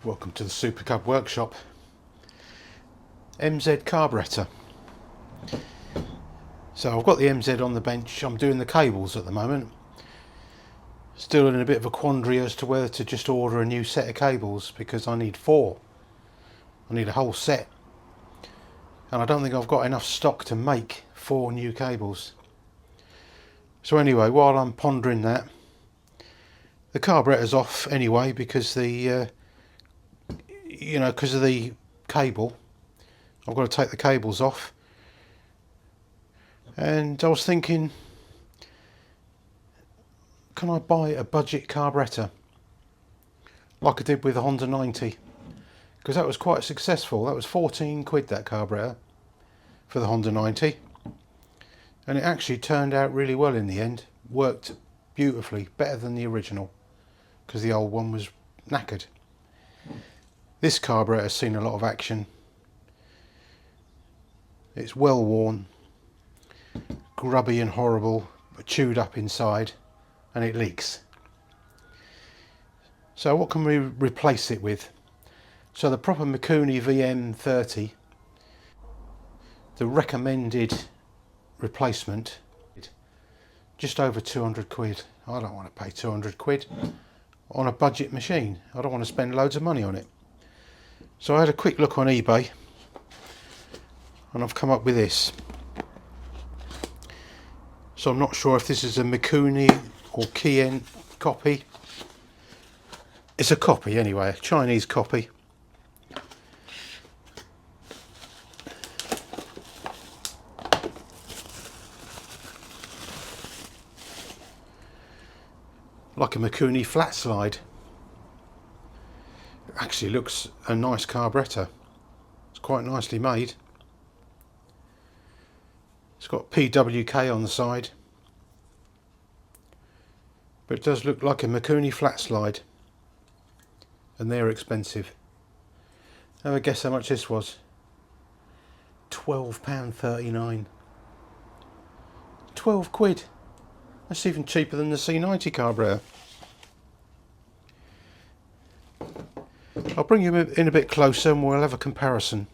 Welcome to the Supa workshop. MZ carburettor. So I've got the MZ on the bench. I'm doing the cables at the moment. Still in a bit of a quandary as to whether to just order a new set of cables, because I need 4. I need a whole set. And I don't think I've got enough stock to make 4 new cables. So anyway, while I'm pondering that, the carburettor's off anyway because because of the cable. I've got to take the cables off, and I was thinking, can I buy a budget carburettor like I did with the Honda 90, because that was quite successful. That was 14 quid, that carburettor, for the Honda 90, and it actually turned out really well in the end. Worked beautifully, better than the original, because the old one was knackered. This carburettor has seen a lot of action. It's well worn, grubby and horrible, but chewed up inside, and it leaks. So what can we replace it with? So the proper Mikuni VM30, the recommended replacement, just over 200 quid. I don't want to pay 200 quid on a budget machine. I don't want to spend loads of money on it. So I had a quick look on eBay, and I've come up with this. So I'm not sure if this is a Mikuni or Kien copy. It's a copy anyway, a Chinese copy. Like a Mikuni flat slide. It actually looks a nice carburettor. It's quite nicely made. It's got PWK on the side, but it does look like a Mikuni flat slide, and they're expensive. Have a guess how much this was? £12.39. 12 quid. That's even cheaper than the C90 carburettor. I'll bring you in a bit closer and we'll have a comparison.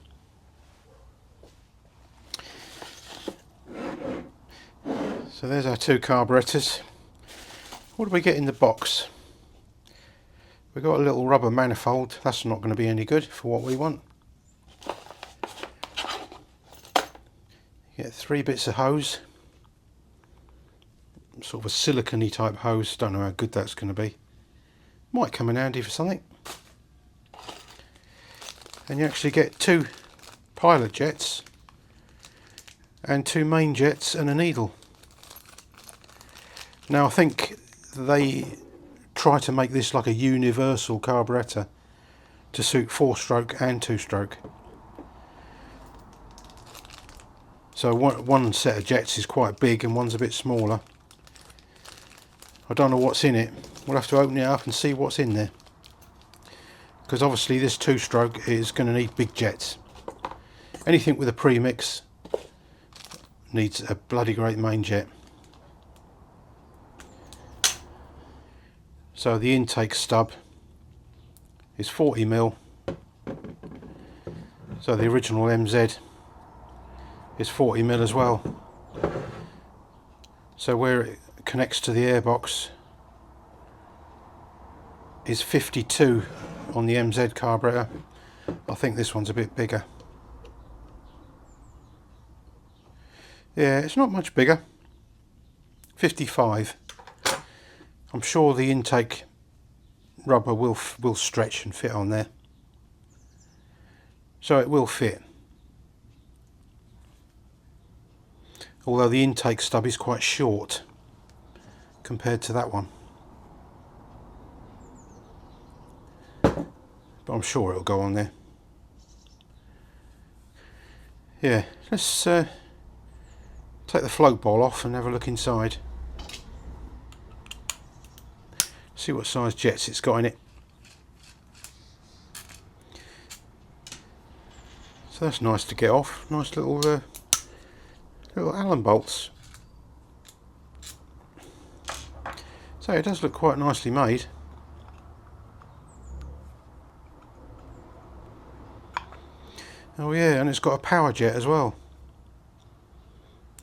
So there's our 2 carburettors. What do we get in the box? We've got a little rubber manifold. That's not going to be any good for what we want. You get 3 bits of hose. Sort of a silicone-y type hose. Don't know how good that's going to be. Might come in handy for something. And you actually get 2 pilot jets and 2 main jets and a needle. Now I think they try to make this like a universal carburettor to suit 4-stroke and 2-stroke. So one set of jets is quite big and one's a bit smaller. I don't know what's in it. We'll have to open it up and see what's in there, because obviously this 2-stroke is going to need big jets. Anything with a premix needs a bloody great main jet. So the intake stub is 40mm. So the original MZ is 40mm as well. So where it connects to the airbox is 52 on the MZ carburettor. I think this one's a bit bigger. Yeah, it's not much bigger. 55. I'm sure the intake rubber will stretch and fit on there, so it will fit. Although the intake stub is quite short compared to that one, but I'm sure it'll go on there. Yeah, let's take the float bowl off and have a look inside. See what size jets it's got in it. So that's nice to get off. Nice little Allen bolts. So it does look quite nicely made. Oh yeah, and it's got a power jet as well.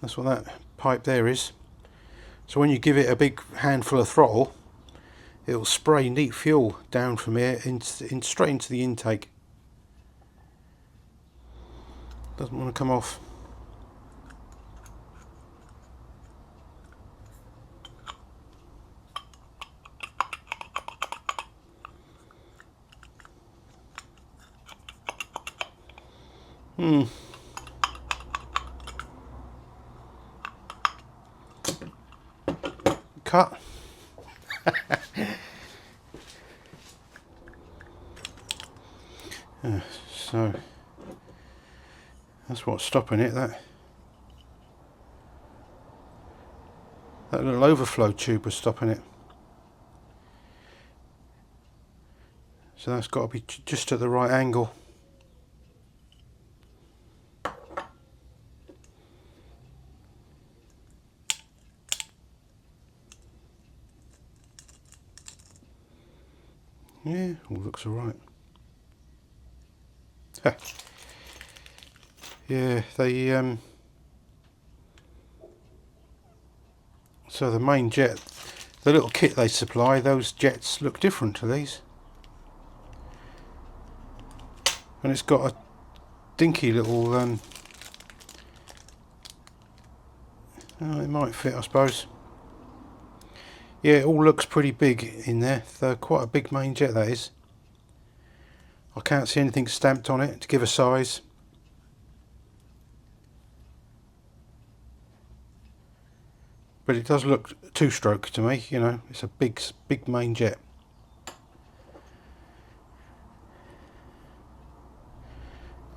That's what that pipe there is. So when you give it a big handful of throttle, it'll spray neat fuel down from here straight into the intake. Doesn't want to come off. Cut. So that's what's stopping it. That little overflow tube was stopping it. So that's got to be just at the right angle. Yeah, all looks alright. Yeah, they so the main jet, the little kit they supply, those jets look different to these. And it's got a dinky little oh, it might fit, I suppose. Yeah, it all looks pretty big in there. They're quite a big main jet, that is. I can't see anything stamped on it to give a size. But it does look two-stroke to me, you know. It's a big main jet.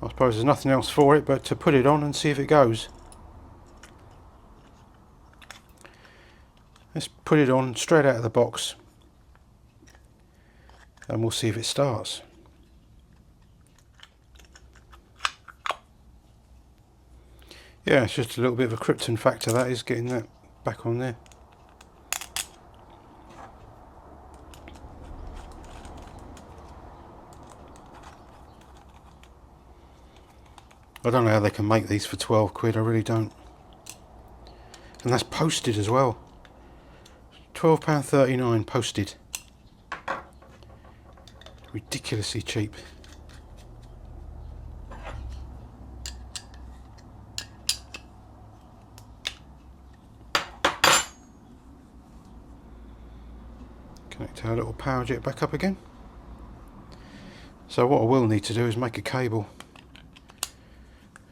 I suppose there's nothing else for it but to put it on and see if it goes. Let's put it on straight out of the box and we'll see if it starts. Yeah, it's just a little bit of a Krypton factor, that is, getting that back on there. I don't know how they can make these for 12 quid, I really don't. And that's posted as well. £12.39 posted. Ridiculously cheap. Connect our little power jet back up again. So what I will need to do is make a cable,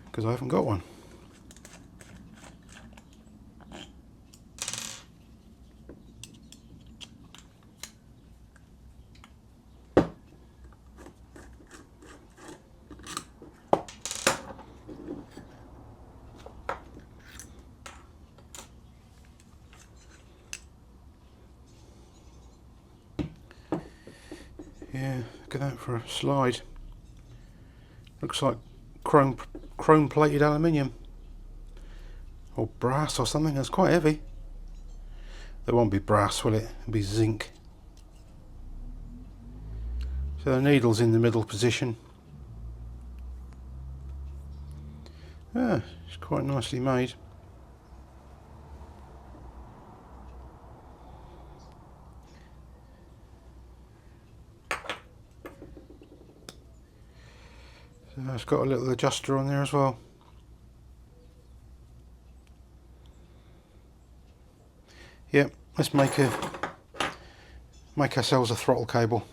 because I haven't got one. Yeah, look at that for a slide. Looks like chrome plated aluminium or brass or something. That's quite heavy. There won't be brass, will it? It'll be zinc. So the needle's in the middle position. Ah, it's quite nicely made. So it's got a little adjuster on there as well. Yep, let's make ourselves a throttle cable.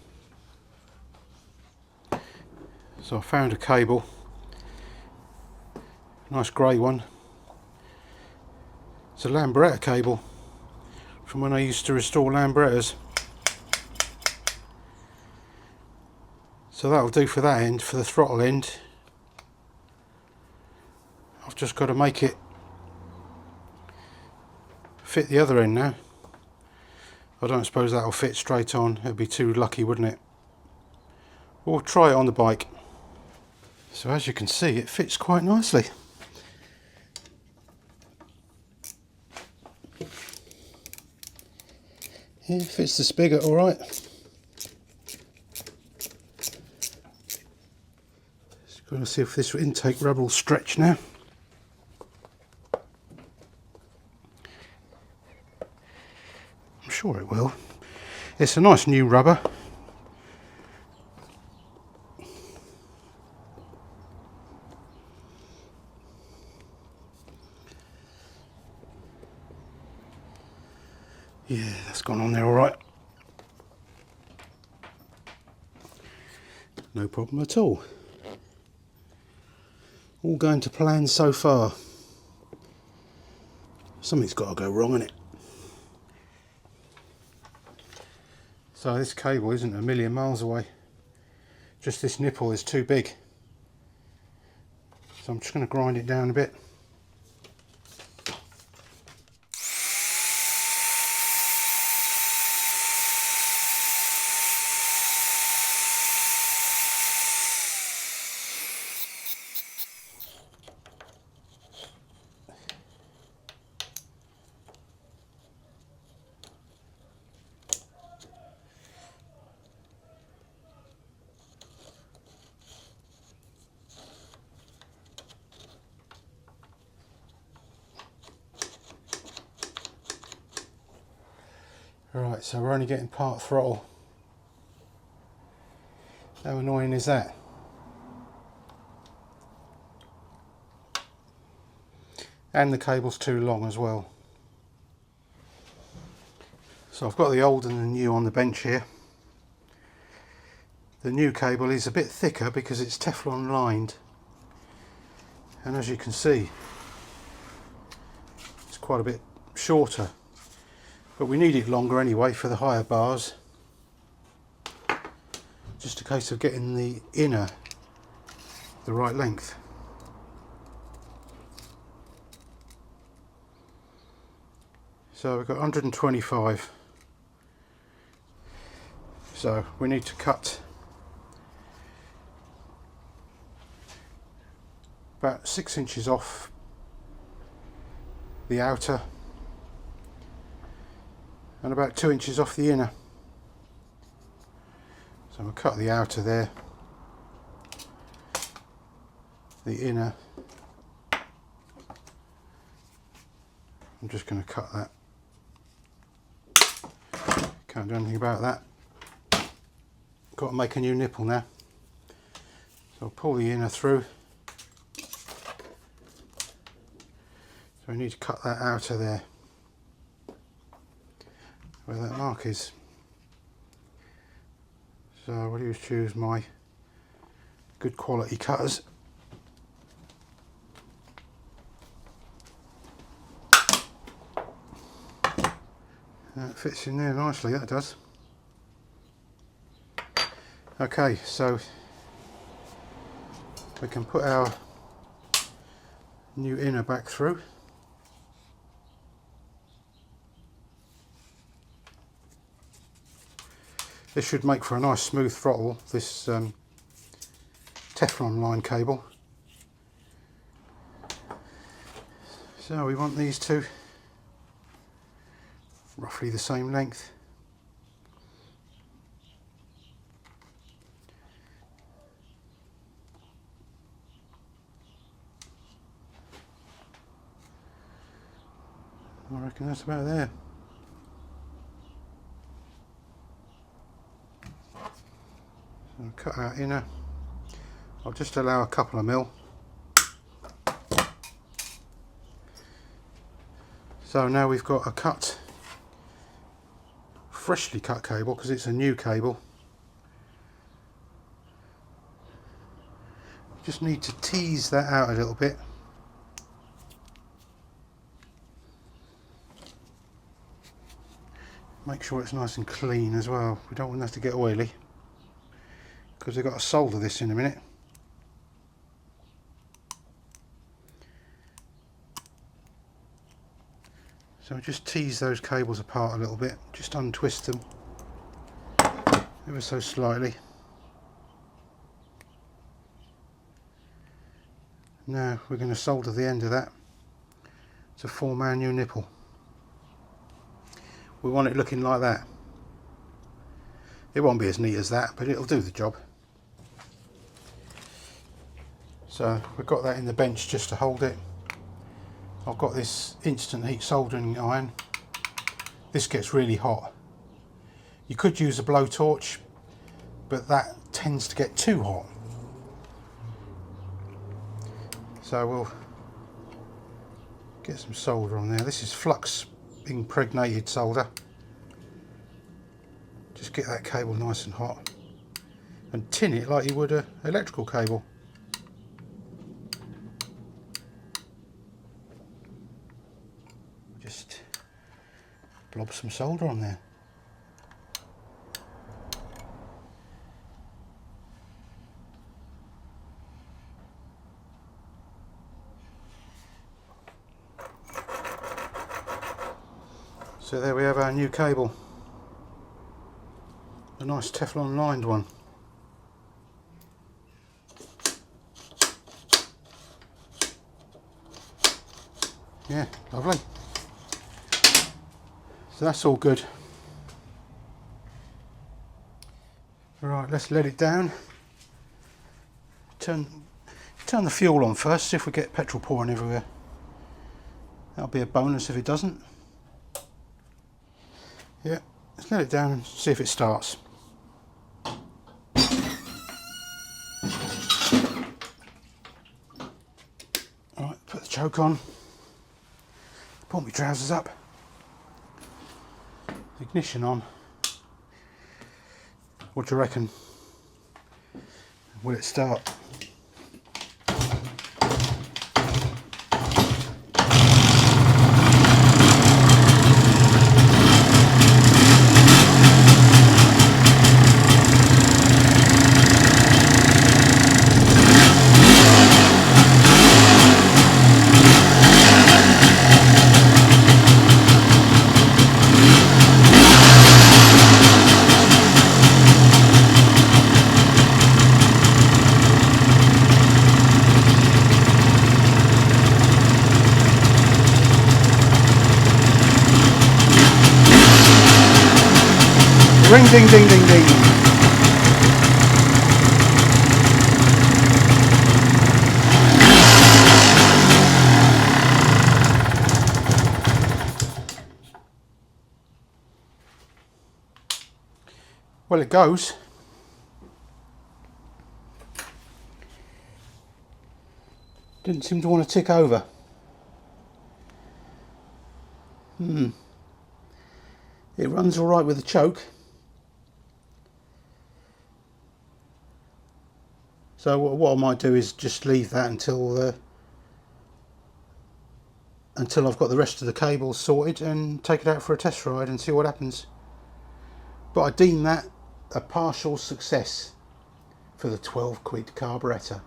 So I found a cable, nice grey one. It's a Carburettor cable from when I used to restore Carburettors. So that'll do for that end. For the throttle end, I've just got to make it fit the other end now. I don't suppose that'll fit straight on. It'd be too lucky, wouldn't it? We'll try it on the bike. So as you can see, it fits quite nicely. Yeah, it fits the spigot all right. It's Going to see if this intake rubber will stretch now. I'm sure it will. It's a nice new rubber. Yeah, that's gone on there all right. No problem at all. All going to plan so far. Something's got to go wrong, innit? So this cable isn't a million miles away. Just this nipple is too big. So I'm just going to grind it down a bit. Right, so we're only getting part throttle. How annoying is that? And the cable's too long as well. So I've got the old and the new on the bench here. The new cable is a bit thicker because it's Teflon lined. And as you can see, it's quite a bit shorter. But we need it longer anyway for the higher bars. Just a case of getting the inner the right length. So we've got 125. So we need to cut about 6 inches off the outer and about 2 inches off the inner. So we'll cut the outer there, the inner. I'm just going to cut that. Can't do anything about that. Got to make a new nipple now. So I'll pull the inner through. So we need to cut that outer there, where that mark is. So I'll choose my good quality cutters. That fits in there nicely, that does. Okay, so we can put our new inner back through. This should make for a nice smooth throttle, this Teflon line cable. So we want these two roughly the same length. I reckon that's about there. So I'll cut our inner. I'll just allow a couple of mil. So now we've got a freshly cut cable because it's a new cable. Just need to tease that out a little bit. Make sure it's nice and clean as well. We don't want that to get oily because we've got to solder this in a minute. So just tease those cables apart a little bit, just untwist them ever so slightly. Now we're going to solder the end of that to form our new nipple. We want it looking like that. It won't be as neat as that, but it'll do the job. So we've got that in the bench just to hold it. I've got this instant heat soldering iron. This gets really hot. You could use a blowtorch, but that tends to get too hot. So we'll get some solder on there. This is flux impregnated solder. Just get that cable nice and hot and tin it like you would an electrical cable. Just blob some solder on there. So there we have our new cable, a nice Teflon lined one. Yeah, lovely. So that's all good. Right, let's let it down. Turn the fuel on first, see if we get petrol pouring everywhere. That'll be a bonus if it doesn't. Yeah, let's let it down and see if it starts. Alright, put the choke on. Pull my trousers up. Ignition on. What do you reckon? Will it start? Ring ding ding ding ding. Well, it goes. Didn't seem to want to tick over. It runs all right with the choke. So what I might do is just leave that until I've got the rest of the cables sorted and take it out for a test ride and see what happens. But I deem that a partial success for the 12 quid carburettor.